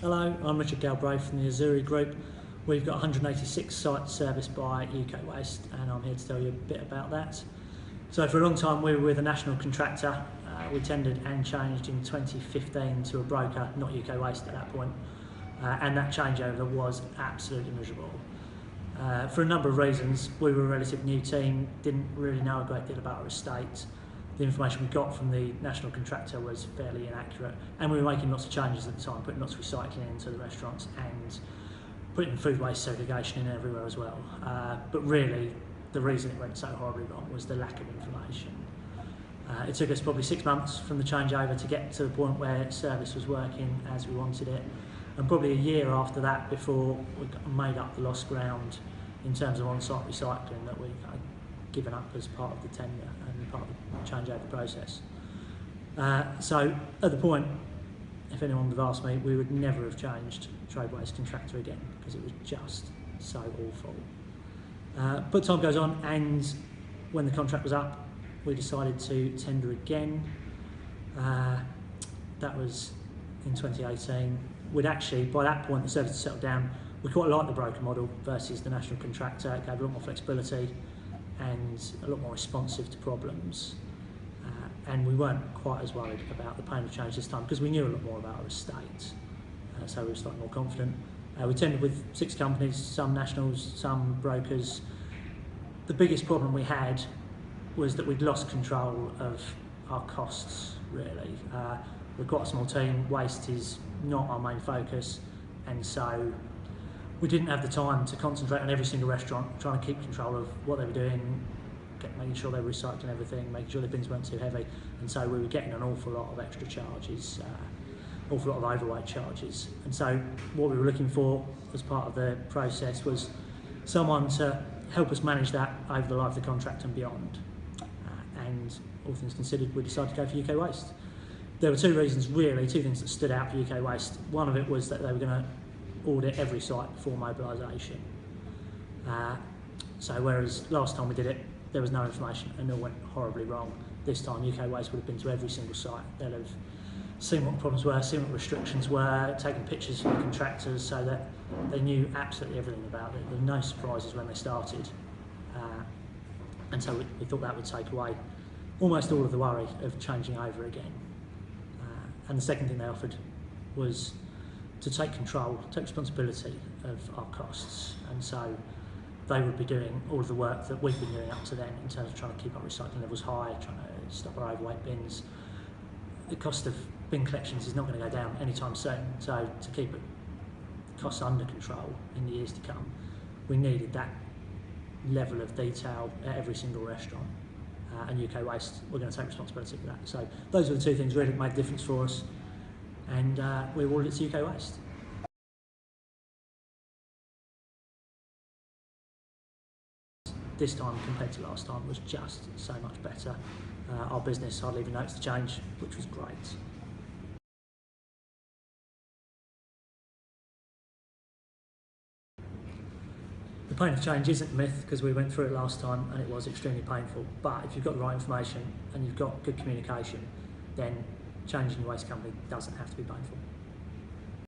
Hello, I'm Richard Galbraith from the Azzurri group. We've got 186 sites serviced by UK Waste, and I'm here to tell you a bit about that. So for a long time we were with a national contractor. We tendered and changed in 2015 to a broker, not UK Waste at that point, and that changeover was absolutely miserable. For a number of reasons. We were a relatively new team, didn't really know a great deal about our estate. The information we got from the national contractor was fairly inaccurate, and we were making lots of changes at the time, putting lots of recycling into the restaurants and putting food waste segregation in everywhere as well. But really, the reason it went so horribly wrong was the lack of information. It took us probably 6 months from the changeover to get to the point where service was working as we wanted it, and probably a year after that before we made up the lost ground in terms of on-site recycling that we had given up as part of the tender and part of the changeover process. So at the point, if anyone would have asked me, we would never have changed trade waste contractor again because it was just so awful. But time goes on, and when the contract was up, we decided to tender again. That was in 2018. We'd actually, by that point, the service had settled down. We quite liked the broker model versus the national contractor. It gave a lot more flexibility and a lot more responsive to problems. And we weren't quite as worried about the pain of change this time because we knew a lot more about our estate. So we were slightly more confident. We tendered with 6 companies, some nationals, some brokers. The biggest problem we had was that we'd lost control of our costs, really. We're quite a small team, waste is not our main focus, and so we didn't have the time to concentrate on every single restaurant, trying to keep control of what they were doing, making sure they were recycling everything, making sure the bins weren't too heavy, and so we were getting an awful lot of extra charges, awful lot of overweight charges. And so what we were looking for as part of the process was someone to help us manage that over the life of the contract and beyond. And all things considered, we decided to go for UK Waste. There were 2 reasons really, 2 things that stood out for UK Waste. One of it was that they were going to audit every site before mobilisation. So whereas last time we did it, there was no information and it all went horribly wrong. This time UK Waste would have been to every single site. They'll have seen what the problems were, seen what restrictions were, taken pictures from the contractors so that they knew absolutely everything about it. There were no surprises when they started. And so we thought that would take away almost all of the worry of changing over again. And the second thing they offered was to take control, take responsibility of our costs. And so they would be doing all of the work that we've been doing up to then in terms of trying to keep our recycling levels high, trying to stop our overweight bins. The cost of bin collections is not going to go down anytime soon, so to keep costs under control in the years to come, we needed that level of detail at every single restaurant. And UK Waste, we're going to take responsibility for that. So those are the 2 things really that made a difference for us, and we awarded it to UK Waste. This time compared to last time was just so much better. Our business hardly even noticed the change, which was great. The pain of change isn't a myth because we went through it last time and it was extremely painful, but if you've got the right information and you've got good communication, then changing your waste company doesn't have to be painful.